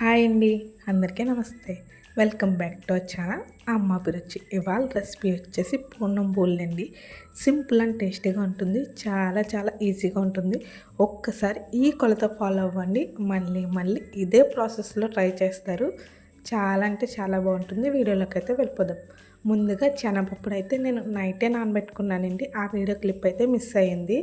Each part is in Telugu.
హాయ్ అండి, అందరికీ నమస్తే. Welcome back to our channel అమ్మ అభిరుచి. ఇవాళ రెసిపీ వచ్చేసి పూర్ణం బూరెలు అండి. సింపుల్ అండ్ టేస్టీగా ఉంటుంది, చాలా చాలా ఈజీగా ఉంటుంది. ఒక్కసారి ఈ కొలత ఫాలో అవ్వండి, మళ్ళీ మళ్ళీ ఇదే ప్రాసెస్లో ట్రై చేస్తారు. చాలా అంటే చాలా బాగుంటుంది. వీడియోలోకి అయితే వెళ్ళిపోదాం. ముందుగా శనగపప్పును అయితే నేను నైటే నానబెట్టుకున్నానండి. ఆ వీడియో క్లిప్ అయితే మిస్ అయ్యింది.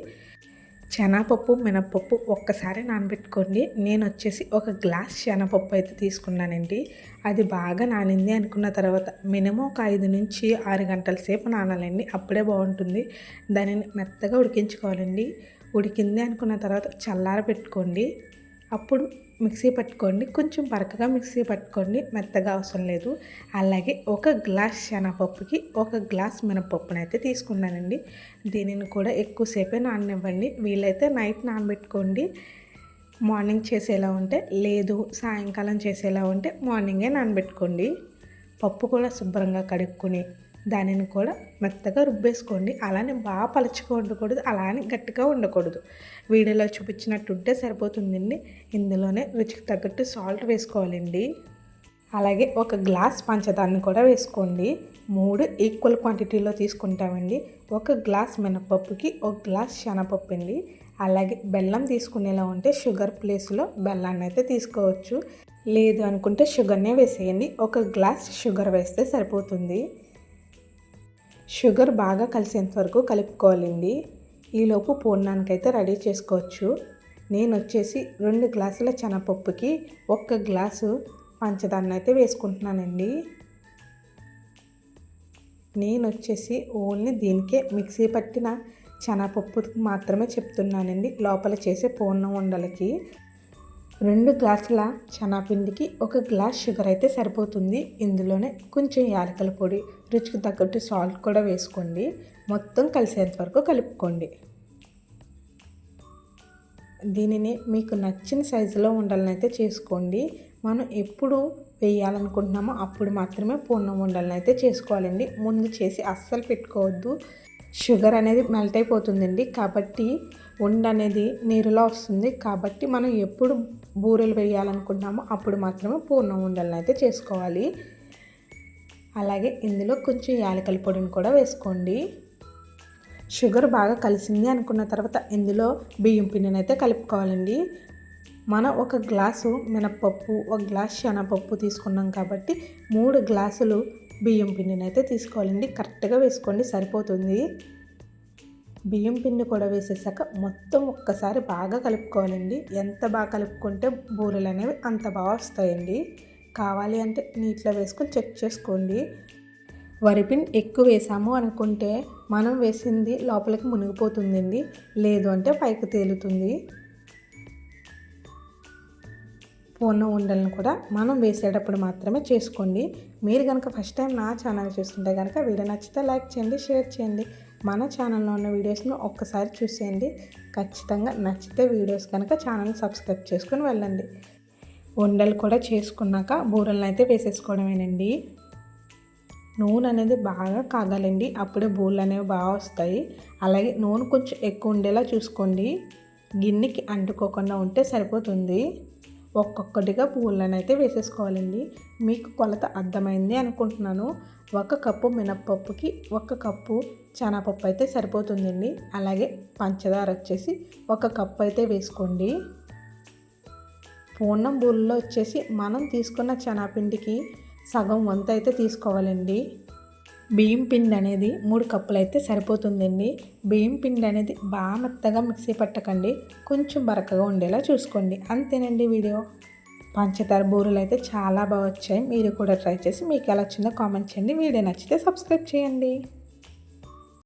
శనగపప్పు మినపప్పు ఒక్కసారి నానబెట్టుకోండి. నేను వచ్చేసి ఒక గ్లాస్ శనగపప్పు అయితే తీసుకున్నానండి. అది బాగా నానింది అనుకున్న తర్వాత మినిమం ఒక 5 నుంచి 6 గంటల సేపు నానాలండి. అప్పుడే బాగుంటుంది. దానిని మెత్తగా ఉడికించుకోవాలండి. ఉడికింది అనుకున్న తర్వాత చల్లారబెట్టుకోండి. అప్పుడు మిక్సీ పట్టుకోండి. కొంచెం బరకగా మిక్సీ పట్టుకోండి, మెత్తగా అవసరం లేదు. అలాగే ఒక గ్లాస్ శనగపప్పుకి ఒక గ్లాస్ మినపప్పునైతే తీసుకున్నానండి. దీనిని కూడా ఎక్కువసేపే నాననివ్వండి. వీలైతే నైట్ నానబెట్టుకోండి, మార్నింగ్ చేసేలా ఉంటే. లేదు సాయంకాలం చేసేలా ఉంటే మార్నింగే నానబెట్టుకోండి. పప్పు కూడా శుభ్రంగా కడుక్కొని దానిని కూడా మెత్తగా రుబ్బేసుకోండి. అలానే బాగా పలుచగా ఉండకూడదు, అలానే గట్టిగా ఉండకూడదు. వీడియోలో చూపించినట్టు ఉంటే సరిపోతుందండి. ఇందులోనే రుచికి తగ్గట్టు సాల్ట్ వేసుకోవాలండి. అలాగే ఒక గ్లాస్ పంచదారని కూడా వేసుకోండి. 3 ఈక్వల్ క్వాంటిటీలో తీసుకుంటామండి. ఒక గ్లాస్ మినపప్పుకి ఒక గ్లాస్ శనగపప్పు అండి. అలాగే బెల్లం తీసుకునేలా ఉంటే షుగర్ ప్లేస్లో బెల్లాన్ని అయితే తీసుకోవచ్చు. లేదు అనుకుంటే షుగర్నే వేసేయండి. ఒక గ్లాస్ షుగర్ వేస్తే సరిపోతుంది. షుగర్ బాగా కలిసేంత వరకు కలుపుకోవాలండి. ఈలోపు పూర్ణానికి అయితే రెడీ చేసుకోవచ్చు. నేను వచ్చేసి 2 గ్లాసుల శనగపప్పుకి 1 గ్లాసు పంచదారని అయితే వేసుకుంటున్నానండి. నేను వచ్చేసి ఓన్లీ దీనికే మిక్సీ పట్టిన శనగపప్పుకి మాత్రమే చెప్తున్నానండి. లోపల చేసే పూర్ణం ఉండలకి 2 గ్లాసుల శనగపిండికి 1 గ్లాస్ షుగర్ అయితే సరిపోతుంది. ఇందులోనే కొంచెం యాలకుల పొడి, రుచికి తగ్గట్టు సాల్ట్ కూడా వేసుకోండి. మొత్తం కలిసేంత వరకు కలుపుకోండి. దీనిని మీకు నచ్చిన సైజులో ఉండలను అయితే చేసుకోండి. మనం ఎప్పుడు వేయాలనుకుంటున్నామో అప్పుడు మాత్రమే పూర్ణం ఉండలను అయితే చేసుకోవాలండి. ముందు చేసి అస్సలు పెట్టుకోవద్దు. షుగర్ అనేది మెల్ట్ అయిపోతుందండి. కాబట్టి ఉండ అనేది నీరులో వస్తుంది. కాబట్టి మనం ఎప్పుడు బూరెలు వేయాలనుకుంటున్నామో అప్పుడు మాత్రమే పూర్ణం ఉండలను అయితే చేసుకోవాలి. అలాగే ఇందులో కొంచెం యాలకుల పొడిని కూడా వేసుకోండి. షుగర్ బాగా కలిసింది అనుకున్న తర్వాత ఇందులో బియ్యం పిండిని అయితే కలుపుకోవాలండి. మనం 1 గ్లాసు మినపప్పు, 1 గ్లాస్ శనగపప్పు తీసుకున్నాం కాబట్టి 3 గ్లాసులు బియ్యం పిండిని అయితే తీసుకోవాలండి. కరెక్ట్గా వేసుకోండి, సరిపోతుంది. బియ్యం పిండి కూడా వేసేసాక మొత్తం ఒక్కసారి బాగా కలుపుకోవాలండి. ఎంత బాగా కలుపుకుంటే బూరెలు అనేవి అంత బాగా వస్తాయండి. కావాలి అంటే నీటిలో వేసుకొని చెక్ చేసుకోండి. వరిపిండి ఎక్కువ వేసాము అనుకుంటే మనం వేసింది లోపలికి మునిగిపోతుందండి. లేదు అంటే పైకి తేలుతుంది. పూర్ణం ఉండలను కూడా మనం వేసేటప్పుడు మాత్రమే చేసుకోండి. మీరు కనుక ఫస్ట్ టైం నా ఛానల్ చూస్తుంటే కనుక వీడియో నచ్చితే లైక్ చేయండి, షేర్ చేయండి. మన ఛానల్లో ఉన్న వీడియోస్ను ఒక్కసారి చూసేయండి. ఖచ్చితంగా నచ్చితే వీడియోస్ కనుక ఛానల్ని సబ్స్క్రైబ్ చేసుకొని వెళ్ళండి. ఉండలు కూడా చేసుకున్నాక బూరెలను అయితే వేసేసుకోవడమేనండి. నూనె అనేది బాగా కాగాలండి, అప్పుడే బూరెలు అనేవి బాగా వస్తాయి. అలాగే నూనె కొంచెం ఎక్కువ ఉండేలా చూసుకోండి. గిన్నెకి అంటుకోకుండా ఉంటే సరిపోతుంది. ఒక్కొక్కటిగా బూరెలను అయితే వేసేసుకోవాలండి. మీకు కొలత అర్థమైంది అనుకుంటున్నాను. 1 కప్పు మినప్పప్పుకి 1 కప్పు శనగపప్పు అయితే సరిపోతుందండి. అలాగే పంచదార వచ్చేసి 1 కప్పు అయితే వేసుకోండి. పూర్ణం బూరెల్లో వచ్చేసి మనం తీసుకున్న శనగపిండికి సగం వంతు అయితే తీసుకోవాలండి. బియ్యం పిండి అనేది 3 కప్పులు అయితే సరిపోతుందండి. బియ్యం పిండి అనేది బాగా మెత్తగా మిక్సీ పట్టకండి, కొంచెం బరకగా ఉండేలా చూసుకోండి. అంతేనండి వీడియో. పంచదార బూరెలు అయితే చాలా బాగా వచ్చాయి. మీరు కూడా ట్రై చేసి మీకు ఎలా వచ్చిందో కామెంట్ చేయండి. వీడియో నచ్చితే సబ్స్క్రైబ్ చేయండి.